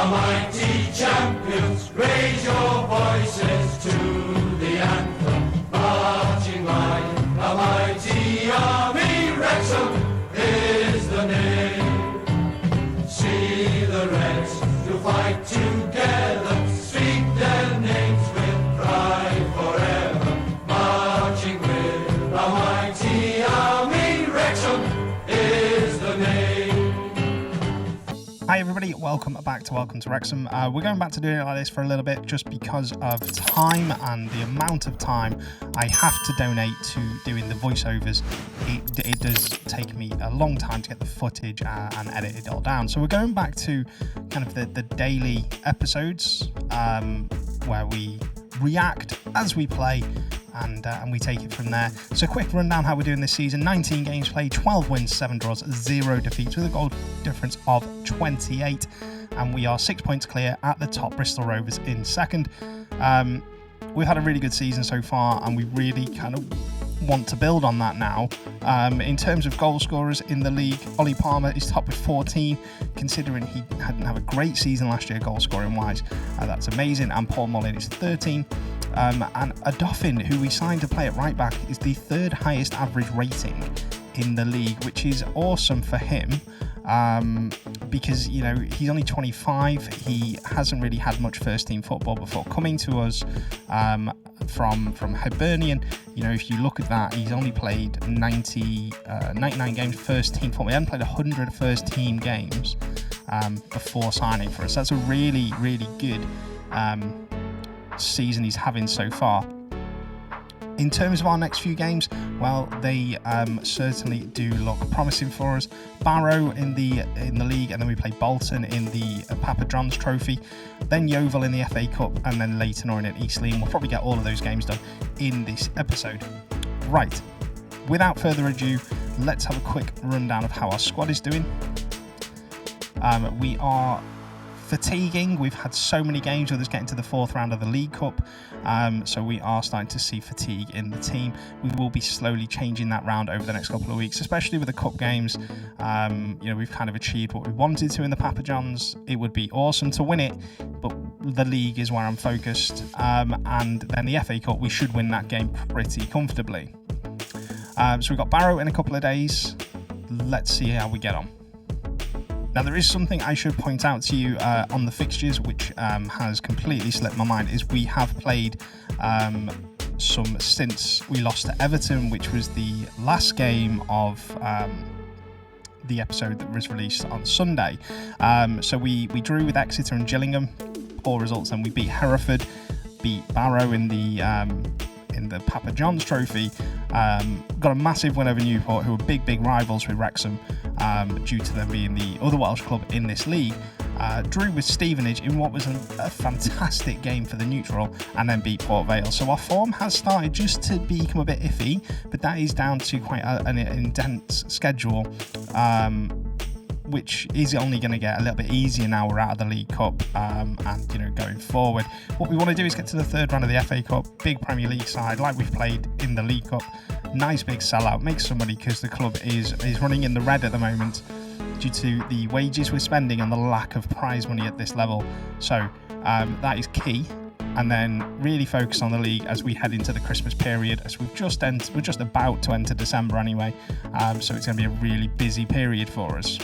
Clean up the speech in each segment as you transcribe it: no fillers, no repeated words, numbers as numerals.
mighty champions, raise your voices to the anthem, marching line. A mighty army, Wrexham is the name. See the Reds to fight together, speak their names with pride forever, marching with a mighty army, Wrexham is the name. Hi everybody, welcome to Wrexham. We're going back to doing it like this for a little bit just because of time and the amount of time I have to donate to doing the voiceovers. It does take me a long time to get the footage and edit it all down. So we're going back to kind of the daily episodes where we react as we play and we take it from there. So quick rundown how we're doing this season: 19 games played, 12 wins, 7 draws, 0 defeats with a goal difference of 28, and we are 6 points clear at the top, Bristol Rovers in second. We've had a really good season so far and we really kind of want to build on that now. In terms of goal scorers in the league, Ollie Palmer is top with 14, considering he hadn't have a great season last year goal scoring wise. That's amazing. And Paul Mullin is 13. And Adoffin, who we signed to play at right back, is the third highest average rating in the league, which is awesome for him. Because, you know, he's only 25. He hasn't really had much first team football before coming to us from Hibernian. You know, if you look at that, he's only played 99 games first team football. He hasn't played 100 first team games before signing for us. That's a really, really good season he's having so far. In terms of our next few games, well, they certainly do look promising for us. Barrow in the league, and then we play Bolton in the Papa John's Trophy, then Yeovil in the FA Cup, and then Leyton Orient and Eastleigh. We'll probably get all of those games done in this episode. Right, without further ado, let's have a quick rundown of how our squad is doing. We are fatiguing. We've had so many games with us getting to the fourth round of the League Cup, so we are starting to see fatigue in the team. We will be slowly changing that round over the next couple of weeks, especially with the cup games. You know, we've kind of achieved what we wanted to in the Papa John's. It would be awesome to win it, but the league is where I'm focused, and then the FA Cup, we should win that game pretty comfortably. So we've got Barrow in a couple of days. Let's see how we get on. Now, there is something I should point out to you on the fixtures, which has completely slipped my mind, is we have played some since we lost to Everton, which was the last game of the episode that was released on Sunday. So we drew with Exeter and Gillingham, poor results, and we beat Hereford, beat Barrow in the Papa John's Trophy, got a massive win over Newport, who are big rivals with Wrexham, due to them being the other Welsh club in this league. Drew with Stevenage in what was a fantastic game for the neutral, and then beat Port Vale. So our form has started just to become a bit iffy, but that is down to quite an intense schedule, which is only going to get a little bit easier now we're out of the League Cup, and, you know, going forward. What we want to do is get to the third round of the FA Cup, big Premier League side like we've played in the League Cup, nice big sellout, make some money, because the club is running in the red at the moment due to the wages we're spending and the lack of prize money at this level. So that is key. And then really focus on the league as we head into the Christmas period, as we're just about to enter December anyway, so it's going to be a really busy period for us.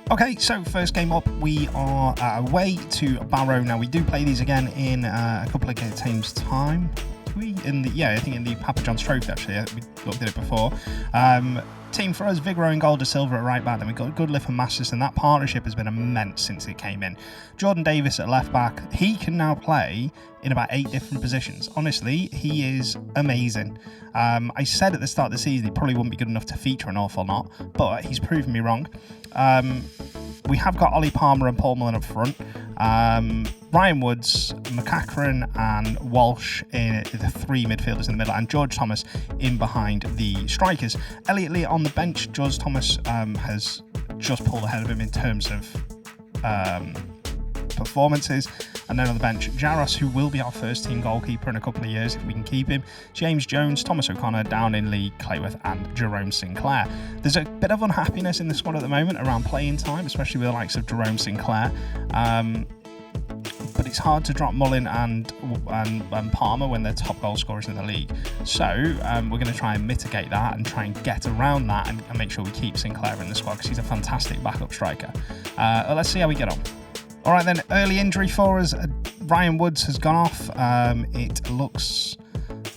Okay, so first game up, we are away to Barrow. Now, we do play these again in a couple of games' time. I think in the Papa John's Trophy, actually. We looked at it before. Team for us, Vigoro and Gold de Silva at right back. Then we've got Goodliff and Masterson. That partnership has been immense since it came in. Jordan Davis at left back. He can now play in about 8 different positions. Honestly, he is amazing. I said at the start of the season he probably wouldn't be good enough to feature an awful lot, but he's proven me wrong. We have got Ollie Palmer and Paul Mullin up front. Ryan Woods, McCachran and Walsh in the 3 midfielders in the middle, and George Thomas in behind the strikers. Elliot Lee on the bench. George Thomas has just pulled ahead of him in terms of performances. And then on the bench, Jaros, who will be our first team goalkeeper in a couple of years if we can keep him, James Jones, Thomas O'Connor, down in Lee, Clayworth and Jerome Sinclair. There's a bit of unhappiness in the squad at the moment around playing time, especially with the likes of Jerome Sinclair. But it's hard to drop Mullin and Palmer when they're top goal scorers in the league. So we're going to try and mitigate that and try and get around that and make sure we keep Sinclair in the squad because he's a fantastic backup striker. Let's see how we get on. All right then, early injury for us. Ryan Woods has gone off. It looks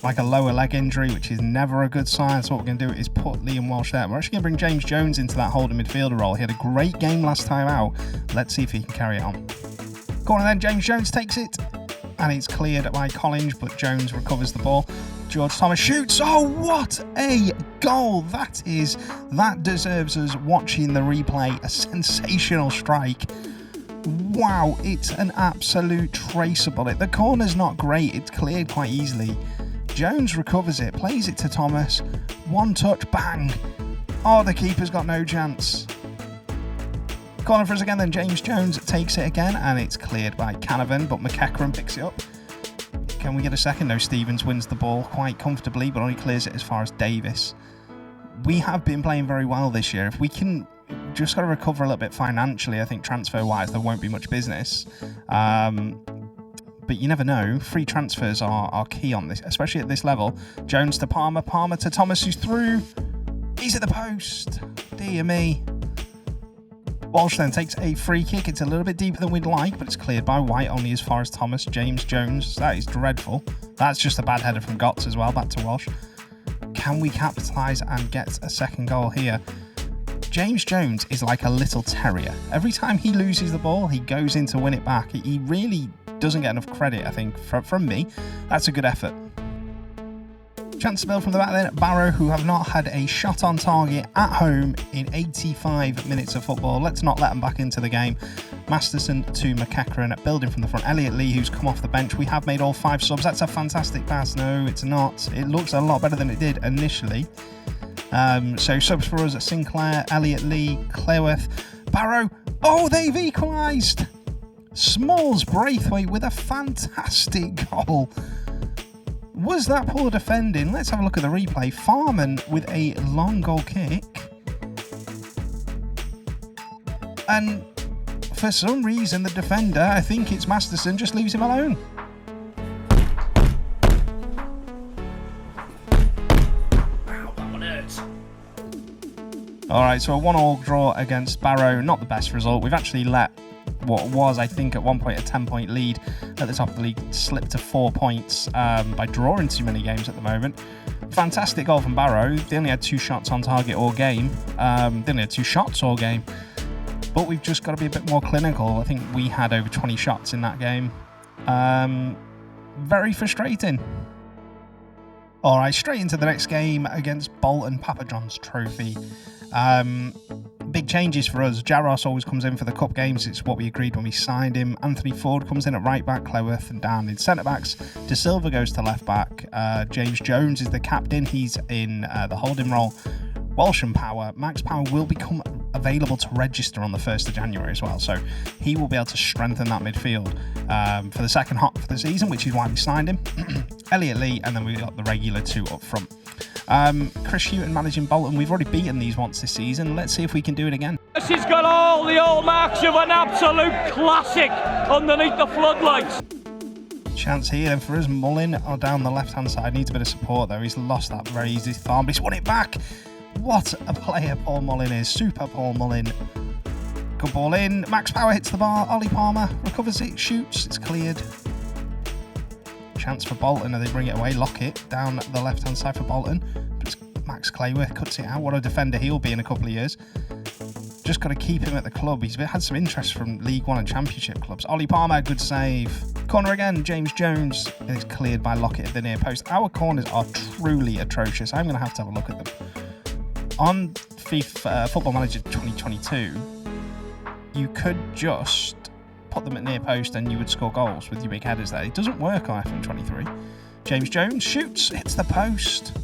like a lower leg injury, which is never a good sign. So what we're going to do is put Liam Walsh there. We're actually going to bring James Jones into that holding midfielder role. He had a great game last time out. Let's see if he can carry it on. Corner then, James Jones takes it, and it's cleared by Collins, but Jones recovers the ball. George Thomas shoots. Oh, what a goal! That deserves us watching the replay. A sensational strike. Wow, it's an absolute traceable. The corner's not great. It's cleared quite easily. Jones recovers it, plays it to Thomas. One touch, bang. Oh, the keeper's got no chance. Corner for us again then, James Jones takes it again and it's cleared by Canavan, but McEachran picks it up. Can we get a second? No, Stevens wins the ball quite comfortably, but only clears it as far as Davis. We have been playing very well this year. If we can just got to recover a little bit financially, I think transfer-wise there won't be much business. But you never know. Free transfers are key on this, especially at this level. Jones to Palmer, Palmer to Thomas, who's through. He's at the post. Dear me. Walsh then takes a free kick. It's a little bit deeper than we'd like, but it's cleared by White only as far as Thomas. James Jones, that is dreadful. That's just a bad header from Gotts as well, back to Walsh. Can we capitalise and get a second goal here? James Jones is like a little terrier. Every time he loses the ball, he goes in to win it back. He really doesn't get enough credit, I think, from me. That's a good effort. Chance to build from the back then. Barrow, who have not had a shot on target at home in 85 minutes of football. Let's not let them back into the game. Masterson to McEachran, building from the front. Elliot Lee, who's come off the bench. We have made all 5 subs. That's a fantastic pass. No, it's not. It looks a lot better than it did initially. So subs for us at Sinclair, Elliot Lee, Clayworth, Barrow. Oh, they've equalised. Smalls Braithwaite with a fantastic goal. Was that poor defending? Let's have a look at the replay. Farman with a long goal kick. And for some reason, the defender, I think it's Masterson, just leaves him alone. Wow, that one hurts. All right, so a 1-1 draw against Barrow. Not the best result. We've actually let what was, I think, at one point a 10-point lead at the top of the league slip to 4 points by drawing too many games at the moment. Fantastic goal from Barrow. They only had 2 shots on target all game. They only had 2 shots all game. But we've just got to be a bit more clinical. I think we had over 20 shots in that game. Very frustrating. All right, straight into the next game against Bolton, Papa John's Trophy. Big changes for us. Jaros always comes in for the cup games. It's what we agreed when we signed him. Anthony Ford comes in at right back, Clayworth and down in centre backs. De Silva goes to left back. James Jones is the captain. He's in the holding role. Walsh and Power. Max Power will become available to register on the 1st of January as well. So he will be able to strengthen that midfield for the second half of the season, which is why we signed him. Elliot Lee, and then we got the regular 2 up front. Chris Hewton managing Bolton. We've already beaten these once this season. Let's see if we can do it again. This has got all the hallmarks of an absolute classic underneath the floodlights. Chance here then for us. Mullin down the left-hand side. Needs a bit of support though. He's lost that very easy farm, but he's won it back. What a player Paul Mullin is. Super Paul Mullin. Good ball in. Max Power hits the bar. Ollie Palmer recovers it, shoots. It's cleared. Chance for Bolton, and they bring it away. Lockett down the left-hand side for Bolton. But Max Clayworth cuts it out. What a defender he'll be in a couple of years. Just got to keep him at the club. He's had some interest from League One and Championship clubs. Ollie Palmer, good save. Corner again, James Jones. And it's cleared by Lockett at the near post. Our corners are truly atrocious. I'm going to have a look at them. On FIFA Football Manager 2022, you could just put them at near post and you would score goals with your big headers there. It doesn't work on FM23. James Jones shoots, hits the post.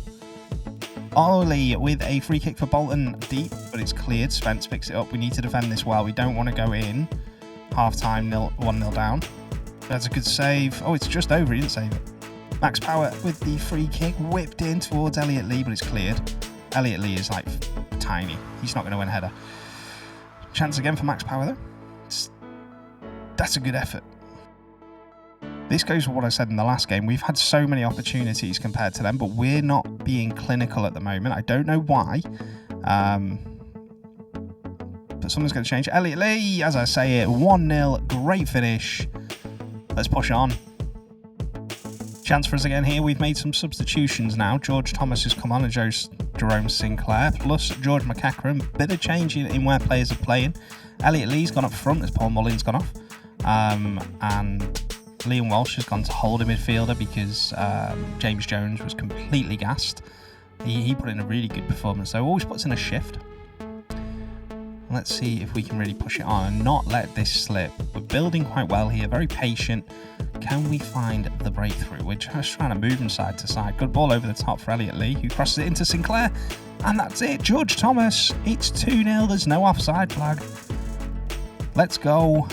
Ollie with a free kick for Bolton deep, but it's cleared. Spence picks it up. We need to defend this well. We don't want to go in half-time 1-0 down. That's a good save. Oh, it's just over. He didn't save it. Max Power with the free kick, whipped in towards Elliot Lee, but it's cleared. Elliot Lee is like tiny. He's not going to win a header. Chance again for Max Power though. That's a good effort. This goes with what I said in the last game. We've had so many opportunities compared to them, but we're not being clinical at the moment. I don't know why. But something's going to change. Elliot Lee, as I say it, 1-0. Great finish. Let's push on. Chance for us again here. We've made some substitutions now. George Thomas has come on and Jerome Sinclair, plus George McEachran. Bit of change in where players are playing. Elliot Lee's gone up front as Paul Mullin's gone off. And Liam Walsh has gone to hold a midfielder because James Jones was completely gassed. He put in a really good performance, though. Always puts in a shift. Let's see if we can really push it on and not let this slip. We're building quite well here, very patient. Can we find the breakthrough? We're just trying to move him side to side. Good ball over the top for Elliot Lee, who crosses it into Sinclair. And that's it. George Thomas. It's 2-0. There's no offside flag. Let's go.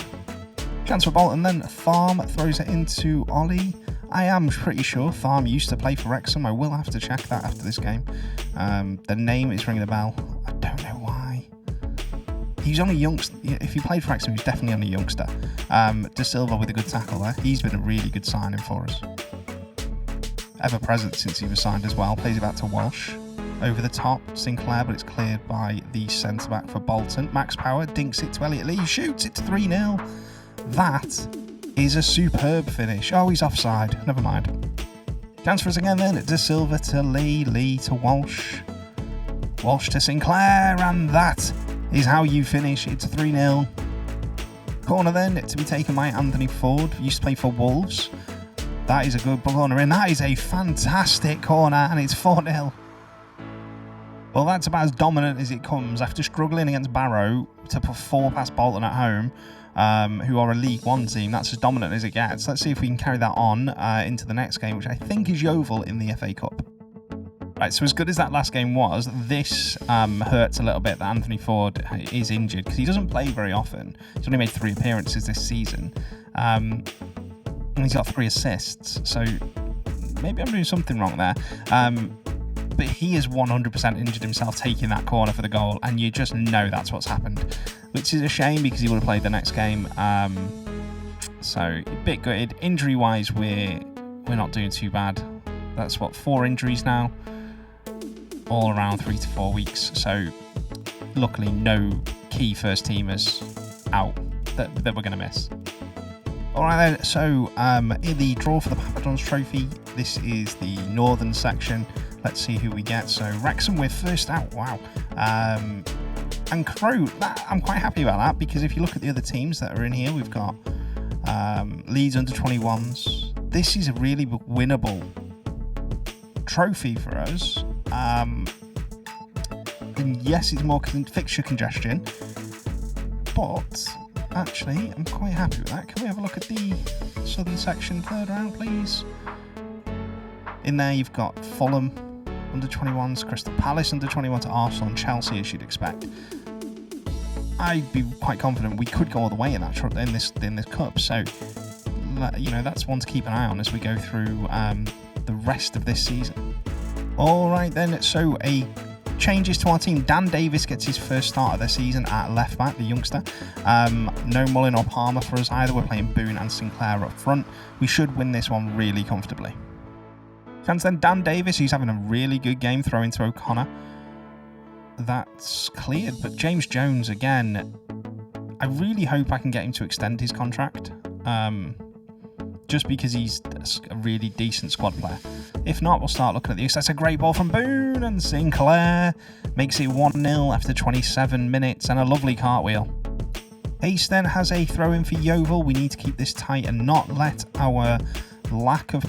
Chance for Bolton then. Tharm throws it into Ollie. I am pretty sure Tharm used to play for Wrexham. I will have to check that after this game. The name is ringing a bell. I don't know why. He's only youngster. If he played for Wrexham, he's definitely only a youngster. De Silva with a good tackle there. He's been a really good signing for us. Ever present since he was signed as well. Plays it back to Walsh. Over the top, Sinclair, but it's cleared by the centre-back for Bolton. Max Power dinks it to Elliot Lee. Shoots it to 3-0. That is a superb finish. Oh, he's offside. Never mind. Chance for us again then. De Silva to Lee. Lee to Walsh. Walsh to Sinclair. And that is how you finish. It's 3-0. Corner then to be taken by Anthony Ford. Used to play for Wolves. That is a good corner in. That is a fantastic corner. And it's 4-0. Well, that's about as dominant as it comes after struggling against Barrow to put 4 past Bolton at home, who are a League One team. That's as dominant as it gets. Let's see if we can carry that on into the next game, which I think is Yeovil in the FA Cup. Right, so as good as that last game was, this hurts a little bit that Anthony Ford is injured because he doesn't play very often. He's only made 3 appearances this season. And he's got 3 assists, so maybe I'm doing something wrong there. But he has 100% injured himself taking that corner for the goal, and you just know that's what's happened, which is a shame because he would have played the next game. So a bit gutted. Injury-wise, we're not doing too bad. That's 4 injuries now, all around 3 to 4 weeks. So luckily, no key first teamers out that we're going to miss. All right then. So in the draw for the Papa John's Trophy, this is the northern section. Let's see who we get. So Wrexham, we're first out. Wow. And Crewe, I'm quite happy about that because if you look at the other teams that are in here, we've got Leeds under 21s. This is a really winnable trophy for us. And yes, it's more fixture congestion, but actually, I'm quite happy with that. Can we have a look at the southern section, 3rd round, please? In there, you've got Fulham under 21s, Crystal Palace under 21 to Arsenal and Chelsea, as you'd expect. I'd be quite confident we could go all the way in this cup. So, that's one to keep an eye on as we go through the rest of this season. All right then. So changes to our team. Dan Davis gets his first start of the season at left back, the youngster. No Mullin or Palmer for us either. We're playing Boone and Sinclair up front. We should win this one really comfortably. Chance then Dan Davis, who's having a really good game, throwing to O'Connor. That's cleared, but James Jones again. I really hope I can get him to extend his contract, just because he's a really decent squad player. If not, we'll start looking at this. That's a great ball from Boone, and Sinclair makes it 1-0 after 27 minutes and a lovely cartwheel. Ace then has a throw in for Yeovil. We need to keep this tight and not let our lack of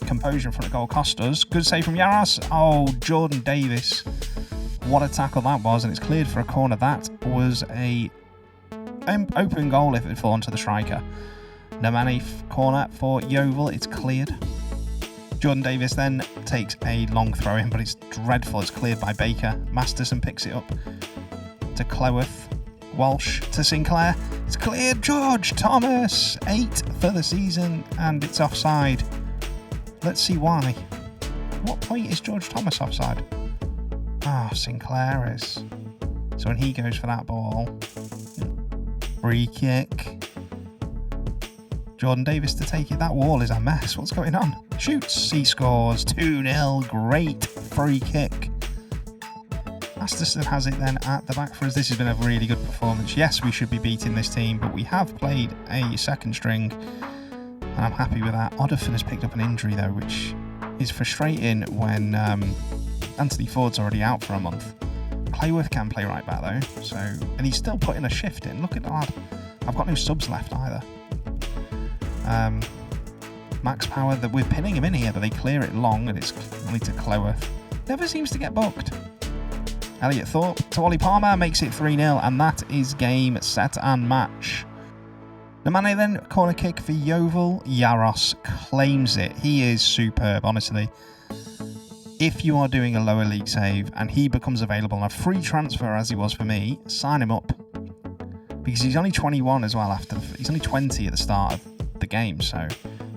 composure in front of goal cost us. Good save from Yaras. Oh, Jordan Davis. What a tackle that was, and it's cleared for a corner. That was a open goal if it had fallen to the striker. Nemani corner for Yeovil. It's cleared. Jordan Davis then takes a long throw in, but it's dreadful. It's cleared by Baker. Masterson picks it up to Cleworth. Walsh to Sinclair. It's cleared. George Thomas, 8 for the season, and it's offside. Let's see why. What point is George Thomas offside? Sinclair is. So when he goes for that ball, free kick. Jordan Davis to take it. That wall is a mess. What's going on? Shoots. He scores. 2-0. Great free kick. Masterson has it then at the back for us. This has been a really good performance. Yes, we should be beating this team, but we have played a second string, and I'm happy with that. Oddifin has picked up an injury, though, which is frustrating when Anthony Ford's already out for a month. Clayworth can play right back, though, so, and he's still putting a shift in. Look at that. I've got no subs left either. Max Power, that we're pinning him in here, but they clear it long, and it's only to Clayworth. Never seems to get booked. Elliot Thorpe to Ollie Palmer makes it 3-0, and that is game, set, and match. Nemane then, corner kick for Yeovil. Yaros claims it. He is superb, honestly. If you are doing a lower league save and he becomes available on a free transfer, as he was for me, sign him up. Because he's only 21 as well. He's only 20 at the start of the game. So,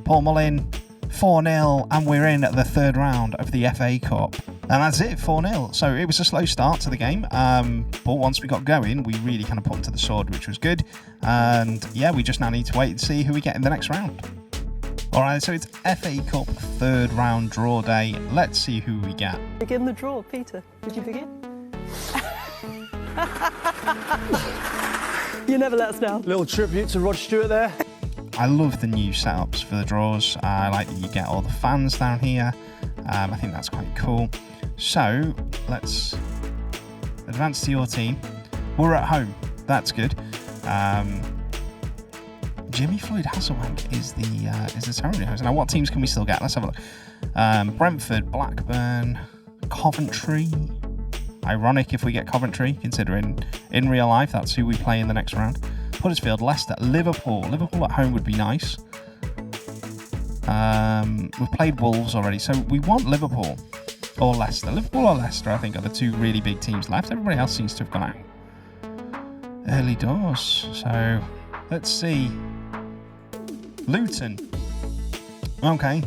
Paul Mullin, 4-0, and we're in the third round of the FA Cup. And that's it, 4-0. So it was a slow start to the game, but once we got going, we really kind of put them to the sword, which was good. And yeah, we just now need to wait and see who we get in the next round. Alright, so it's FA Cup third round draw day. Let's see who we get. Begin the draw, Peter. Did you begin? You never let us down. Little tribute to Rod Stewart there. I love the new setups for the draws. I like that you get all the fans down here. I think that's quite cool. So let's advance to your team. We're at home. That's good. Jimmy Floyd Hasselbank is the ceremony host. Now, what teams can we still get? Let's have a look. Brentford, Blackburn, Coventry. Ironic if we get Coventry, considering in real life that's who we play in the next round. Huddersfield, Leicester, Liverpool. Liverpool at home would be nice. We've played Wolves already, so we want Liverpool or Leicester. Liverpool or Leicester, I think, are the two really big teams left. Everybody else seems to have gone out early doors. So let's see. Luton. Okay,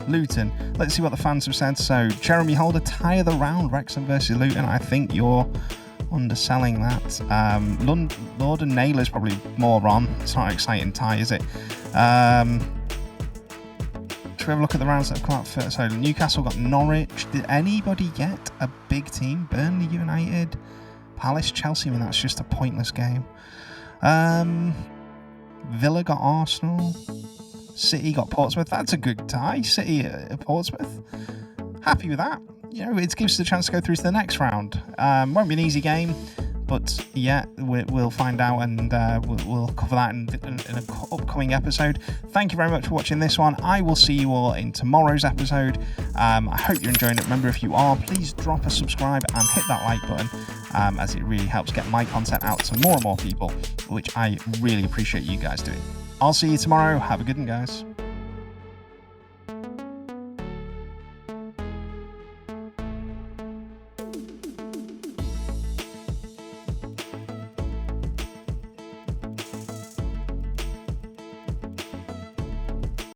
Luton. Let's see what the fans have said. So Jeremy Holder, tie of the round, Wrexham versus Luton. I think you're underselling that. Lord and Naylor's probably more on. It's not an exciting tie, is it? Should we have a look at the rounds that have come out first? So Newcastle got Norwich. Did anybody get a big team? Burnley United, Palace, Chelsea. I mean, that's just a pointless game. Villa got Arsenal. City got Portsmouth. That's a good tie. City at Portsmouth. Happy with that. You know, it gives us a chance to go through to the next round. Won't be an easy game, but yeah, we'll find out, and we'll cover that in an upcoming episode. Thank you very much for watching this one. I will see you all in tomorrow's episode. I hope you're enjoying it. Remember, if you are, please drop a subscribe and hit that like button, as it really helps get my content out to more and more people, which I really appreciate you guys doing. I'll see you tomorrow. Have a good one, guys.